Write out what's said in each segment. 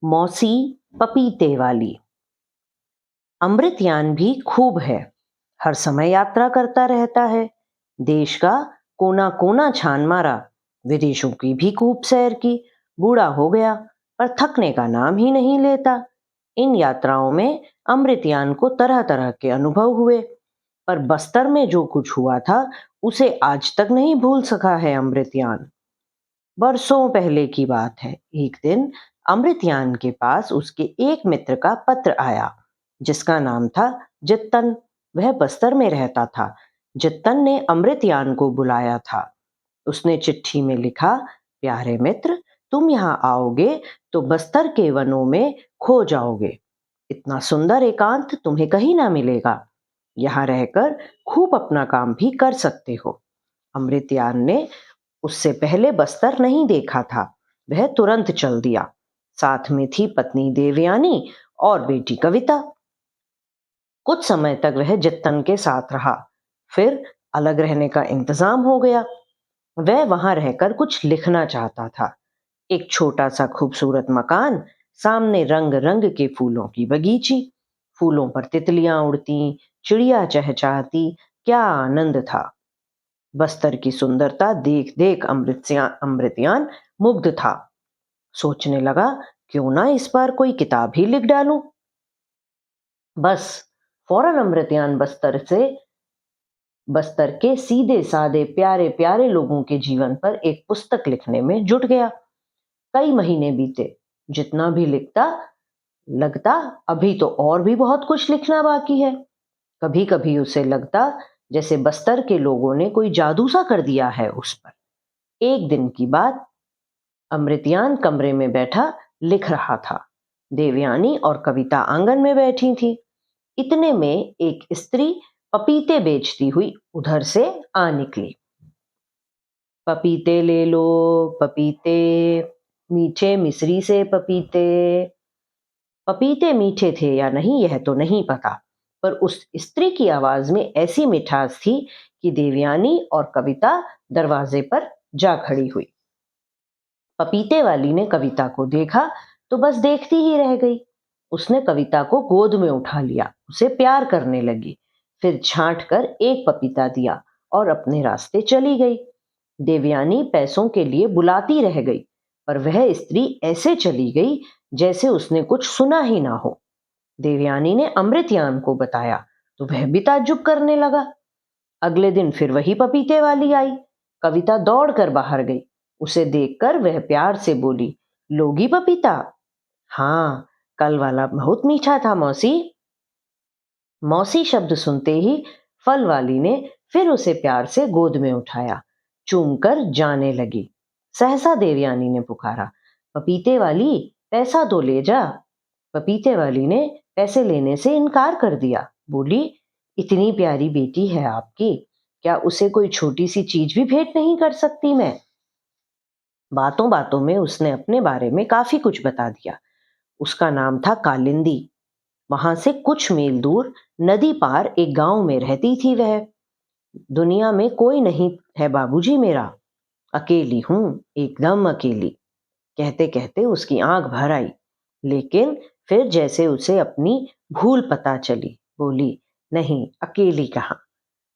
मौसी पपीते वाली। अमृतयान भी खूब है, हर समय यात्रा करता रहता है। देश का कोना कोना छान मारा, विदेशों की भी खूब सैर की। बूढ़ा हो गया पर थकने का नाम ही नहीं लेता। इन यात्राओं में अमृतयान को तरह तरह के अनुभव हुए, पर बस्तर में जो कुछ हुआ था उसे आज तक नहीं भूल सका है अमृतयान। बरसों पहले की बात है। एक दिन अमृतयान के पास उसके एक मित्र का पत्र आया, जिसका नाम था जित्तन। वह बस्तर में रहता था। जित्तन ने अमृतयान को बुलाया था। उसने चिट्ठी में लिखा, प्यारे मित्र, तुम यहाँ आओगे तो बस्तर के वनों में खो जाओगे। इतना सुंदर एकांत तुम्हें कहीं ना मिलेगा। यहाँ रहकर खूब अपना काम भी कर सकते हो। अमृतयान ने उससे पहले बस्तर नहीं देखा था। वह तुरंत चल दिया। साथ में थी पत्नी देवयानी और बेटी कविता। कुछ समय तक वह जित्तन के साथ रहा। फिर अलग रहने का इंतजाम हो गया। वह वहां रहकर कुछ लिखना चाहता था। एक छोटा सा खूबसूरत मकान, सामने रंग रंग के फूलों की बगीची। फूलों पर तितलियां उड़ती, चिड़िया चहचहाती। क्या आनंद था। बस्तर की सुंदरता देख देख अमृतयान मुग्ध था। सोचने लगा, क्यों ना इस बार कोई किताब ही लिख डालूं। बस फौरन अमृतयान बस्तर के सीधे साधे प्यारे प्यारे लोगों के जीवन पर एक पुस्तक लिखने में जुट गया। कई महीने बीते। जितना भी लिखता लगता अभी तो और भी बहुत कुछ लिखना बाकी है। कभी कभी उसे लगता जैसे बस्तर के लोगों ने कोई जादू सा कर दिया है उस पर। एक दिन की बात, अमृतयान कमरे में बैठा लिख रहा था। देवयानी और कविता आंगन में बैठी थी। इतने में एक स्त्री पपीते बेचती हुई उधर से आ निकली। पपीते ले लो, पपीते, मीठे मिश्री से पपीते। पपीते मीठे थे या नहीं यह तो नहीं पता, पर उस स्त्री की आवाज में ऐसी मिठास थी कि देवयानी और कविता दरवाजे पर जा खड़ी हुई। पपीते वाली ने कविता को देखा तो बस देखती ही रह गई। उसने कविता को गोद में उठा लिया, उसे प्यार करने लगी। फिर छांट कर एक पपीता दिया और अपने रास्ते चली गई। देवयानी पैसों के लिए बुलाती रह गई, पर वह स्त्री ऐसे चली गई जैसे उसने कुछ सुना ही ना हो। देवयानी ने अमृतयान को बताया तो वह भी ताज्जुब करने लगा। अगले दिन फिर वही पपीते वाली आई। कविता दौड़कर बाहर गई। उसे देखकर वह प्यार से बोली, लोगी पपीता? हाँ, कल वाला बहुत मीठा था मौसी। मौसी शब्द सुनते ही फल वाली ने फिर उसे प्यार से गोद में उठाया, चूमकर जाने लगी। सहसा देवयानी ने पुकारा, पपीते वाली, पैसा तो ले जा। पपीते वाली ने पैसे लेने से इनकार कर दिया। बोली, इतनी प्यारी बेटी है आपकी, क्या उसे कोई छोटी सी चीज भी भेंट नहीं कर सकती मैं? बातों बातों में उसने अपने बारे में काफी कुछ बता दिया। उसका नाम था कालिंदी। वहां से कुछ मील दूर नदी पार एक गांव में रहती थी वह। दुनिया में कोई नहीं है बाबूजी मेरा, अकेली हूं, एकदम अकेली। कहते कहते उसकी आंख भर आई। लेकिन फिर जैसे उसे अपनी भूल पता चली, बोली, नहीं, अकेली कहाँ,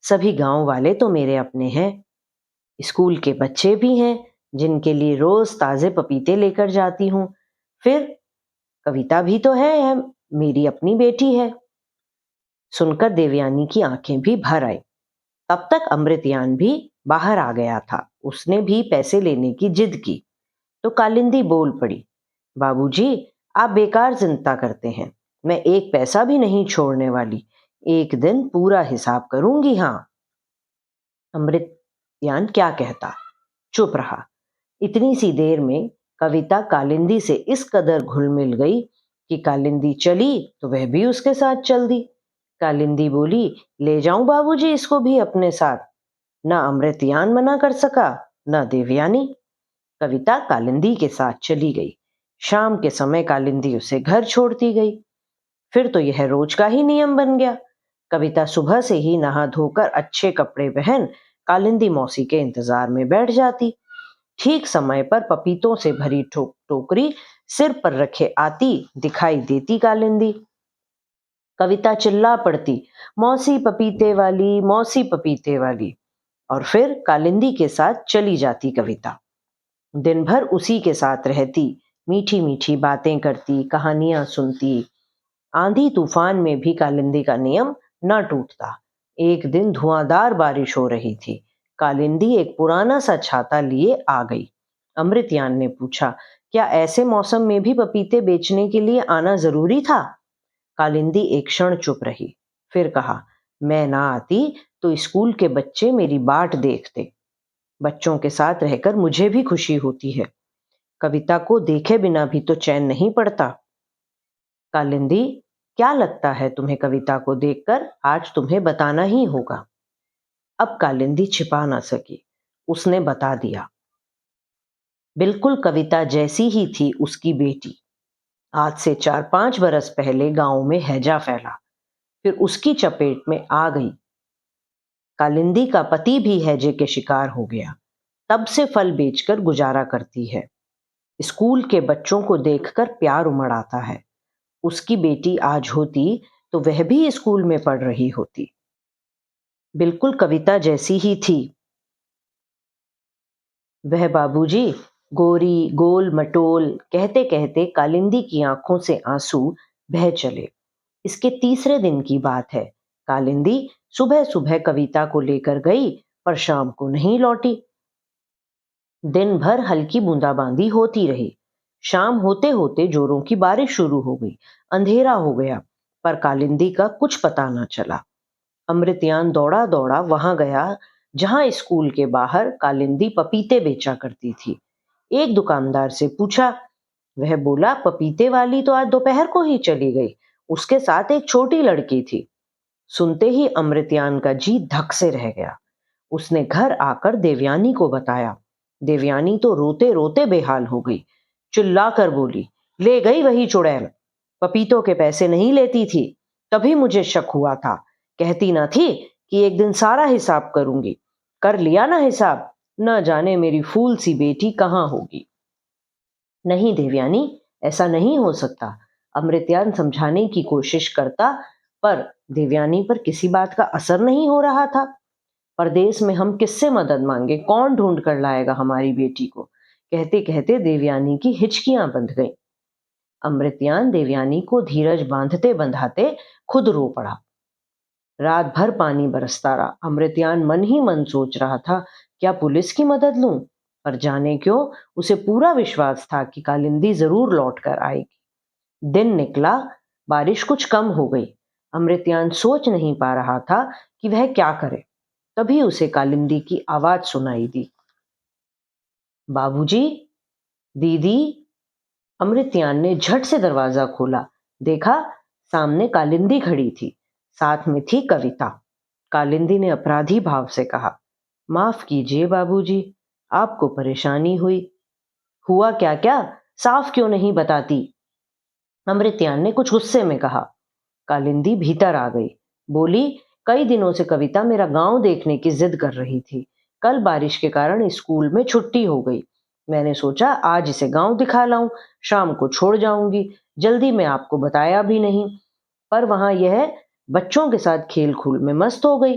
सभी गांव वाले तो मेरे अपने हैं। स्कूल के बच्चे भी हैं, जिनके लिए रोज ताजे पपीते लेकर जाती हूँ। फिर कविता भी तो है, यह मेरी अपनी बेटी है। सुनकर देवयानी की आंखें भी भर आई। तब तक अमृतयान भी बाहर आ गया था। उसने भी पैसे लेने की जिद की तो कालिंदी बोल पड़ी, बाबूजी, आप बेकार चिंता करते हैं। मैं एक पैसा भी नहीं छोड़ने वाली। एक दिन पूरा हिसाब करूंगी। हाँ। अमृतयान क्या कहता, चुप रहा। इतनी सी देर में कविता कालिंदी से इस कदर घुल मिल गई कि कालिंदी चली तो वह भी उसके साथ चल दी। कालिंदी बोली, ले जाऊं बाबूजी इसको भी अपने साथ? ना अमृतयान मना कर सका, ना देवयानी। कविता कालिंदी के साथ चली गई। शाम के समय कालिंदी उसे घर छोड़ती गई। फिर तो यह रोज का ही नियम बन गया। कविता सुबह से ही नहा धोकर अच्छे कपड़े पहन कालिंदी मौसी के इंतजार में बैठ जाती। ठीक समय पर पपीतों से भरी टोकरी सिर पर रखे आती, दिखाई देती कालिंदी। कविता चिल्ला पड़ती, मौसी पपीते वाली, मौसी पपीते वाली, और फिर कालिंदी के साथ चली जाती कविता। दिन भर उसी के साथ रहती, मीठी मीठी बातें करती, कहानियां सुनती। आंधी तूफान में भी कालिंदी का नियम न टूटता। एक दिन धुआंधार बारिश हो रही थी। कालिंदी एक पुराना सा छाता लिए आ गई। अमृतयान ने पूछा, क्या ऐसे मौसम में भी पपीते बेचने के लिए आना जरूरी था? कालिंदी एक क्षण चुप रही, फिर कहा, मैं ना आती तो स्कूल के बच्चे मेरी बाट देखते। बच्चों के साथ रहकर मुझे भी खुशी होती है। कविता को देखे बिना भी तो चैन नहीं पड़ता। कालिंदी, क्या लगता है तुम्हें कविता को देखकर? आज तुम्हें बताना ही होगा। अब कालिंदी छिपा ना सकी, उसने बता दिया। बिल्कुल कविता जैसी ही थी उसकी बेटी। आज से 4-5 बरस पहले गांव में हैजा फैला, फिर उसकी चपेट में आ गई। कालिंदी का पति भी हैजे के शिकार हो गया। तब से फल बेचकर गुजारा करती है। स्कूल के बच्चों को देखकर प्यार उमड़ आता है। उसकी बेटी आज होती तो वह भी स्कूल में पढ़ रही होती। बिल्कुल कविता जैसी ही थी। वह बाबूजी, गोरी गोल मटोल, कहते कहते कालिंदी की आंखों से आंसू बह चले। इसके तीसरे दिन की बात है। कालिंदी सुबह सुबह कविता को लेकर गई, पर शाम को नहीं लौटी। दिन भर हल्की बूंदाबांदी होती रही। शाम होते होते जोरों की बारिश शुरू हो गई। अंधेरा हो गया, पर कालिंदी का कुछ पता न चला। अमृतयान दौड़ा दौड़ा वहां गया जहां स्कूल के बाहर कालिंदी पपीते बेचा करती थी। एक दुकानदार से पूछा। वह बोला, पपीते वाली तो आज दोपहर को ही चली गई। उसके साथ एक छोटी लड़की थी। सुनते ही अमृतयान का जी धक से रह गया। उसने घर आकर देवयानी को बताया। देवयानी तो रोते रोते बेहाल हो गई। चिल्लाकर बोली, ले गई वही चुड़ैल। पपीतों के पैसे नहीं लेती थी। तभी मुझे शक हुआ था। कहती ना थी कि एक दिन सारा हिसाब करूंगी। कर लिया ना हिसाब। न जाने मेरी फूल सी बेटी कहाँ होगी। नहीं देवयानी, ऐसा नहीं हो सकता। अमृतयान समझाने की कोशिश करता, पर देवयानी पर किसी बात का असर नहीं हो रहा था। परदेश में हम किससे मदद मांगे? कौन ढूंढ कर लाएगा हमारी बेटी को? कहते कहते देवयानी की हिचकियां बंध गईं। अमृतयान देवयानी को धीरज बांधते बंधाते खुद रो पड़ा। रात भर पानी बरसता रहा। अमृतयान मन ही मन सोच रहा था, क्या पुलिस की मदद लूं? पर जाने क्यों, उसे पूरा विश्वास था कि कालिंदी जरूर लौट कर आएगी। दिन निकला, बारिश कुछ कम हो गई। अमृतयान सोच नहीं पा रहा था कि वह क्या करे। तभी उसे कालिंदी की आवाज सुनाई दी। बाबूजी, दीदी। अमृतयान ने झट से दरवाजा खोला। देखा, सामने कालिंदी खड़ी थी। साथ में थी कविता। कालिंदी ने अपराधी भाव से कहा, माफ कीजिए बाबूजी, आपको परेशानी हुई। हुआ क्या क्या? साफ क्यों नहीं बताती? अमृतयान ने कुछ गुस्से में कहा। कालिंदी भीतर आ गई। बोली, कई दिनों से कविता मेरा गांव देखने की जिद कर रही थी। कल बारिश के कारण स्कूल में छुट्टी हो गई। मैंने सोचा आज इसे गांव दिखा लाऊं, शाम को छोड़ जाऊंगी। जल्दी में आपको बताया भी नहीं, पर वहां यह बच्चों के साथ खेल खूल में मस्त हो गई।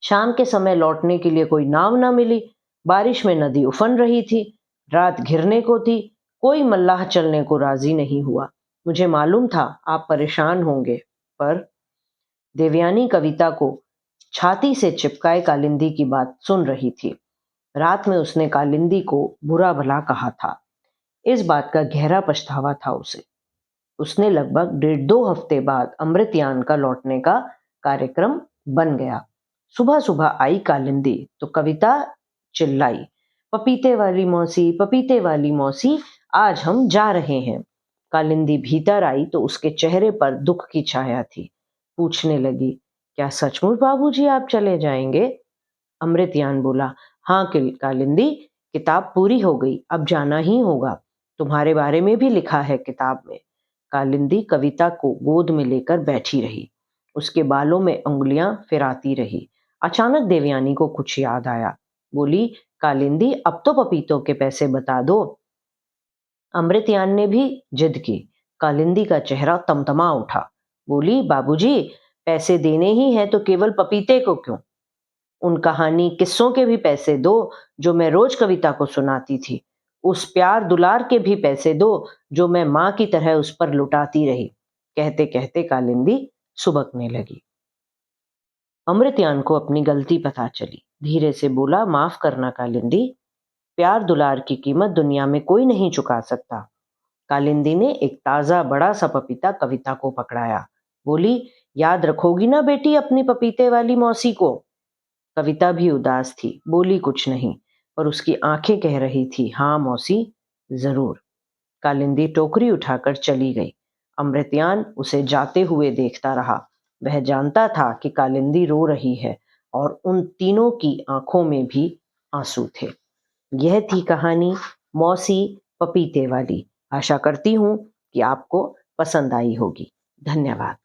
शाम के समय लौटने के लिए कोई नाव न मिली। बारिश में नदी उफन रही थी। रात घिरने को थी। कोई मल्लाह चलने को राजी नहीं हुआ। मुझे मालूम था आप परेशान होंगे, पर देवयानी कविता को छाती से चिपकाए कालिंदी की बात सुन रही थी। रात में उसने कालिंदी को बुरा भला कहा था। इस बात का गहरा पछतावा था उसे। उसने लगभग 1.5 हफ्ते बाद अमृतयान का लौटने का कार्यक्रम बन गया। सुबह सुबह आई कालिंदी तो कविता चिल्लाई, पपीते वाली मौसी, पपीते वाली मौसी, आज हम जा रहे हैं। कालिंदी भीतर आई तो उसके चेहरे पर दुख की छाया थी। पूछने लगी, क्या सचमुच बाबूजी आप चले जाएंगे? अमृतयान बोला, हाँ कालिंदी, किताब पूरी हो गई, अब जाना ही होगा। तुम्हारे बारे में भी लिखा है किताब में। कालिंदी कविता को गोद में लेकर बैठी रही। उसके बालों में उंगलियां फिराती रही। अचानक देवयानी को कुछ याद आया। बोली, कालिंदी, अब तो पपीतों के पैसे बता दो। अमृतयान ने भी जिद की। कालिंदी का चेहरा तमतमा उठा। बोली, बाबूजी, पैसे देने ही हैं तो केवल पपीते को क्यों? उन कहानी किस्सों के भी पैसे दो जो मैं रोज कविता को सुनाती थी। उस प्यार दुलार के भी पैसे दो जो मैं माँ की तरह उस पर लुटाती रही। कहते कहते कालिंदी सुबकने लगी। अमृतयान को अपनी गलती पता चली। धीरे से बोला, माफ करना कालिंदी, प्यार दुलार की कीमत दुनिया में कोई नहीं चुका सकता। कालिंदी ने एक ताजा बड़ा सा पपीता कविता को पकड़ाया। बोली, याद रखोगी ना बेटी अपनी पपीते वाली मौसी को? कविता भी उदास थी, बोली कुछ नहीं, पर उसकी आंखें कह रही थी, हाँ मौसी, जरूर। कालिंदी टोकरी उठाकर चली गई। अमृतयान उसे जाते हुए देखता रहा। वह जानता था कि कालिंदी रो रही है और उन तीनों की आंखों में भी आंसू थे। यह थी कहानी मौसी पपीते वाली। आशा करती हूँ कि आपको पसंद आई होगी। धन्यवाद।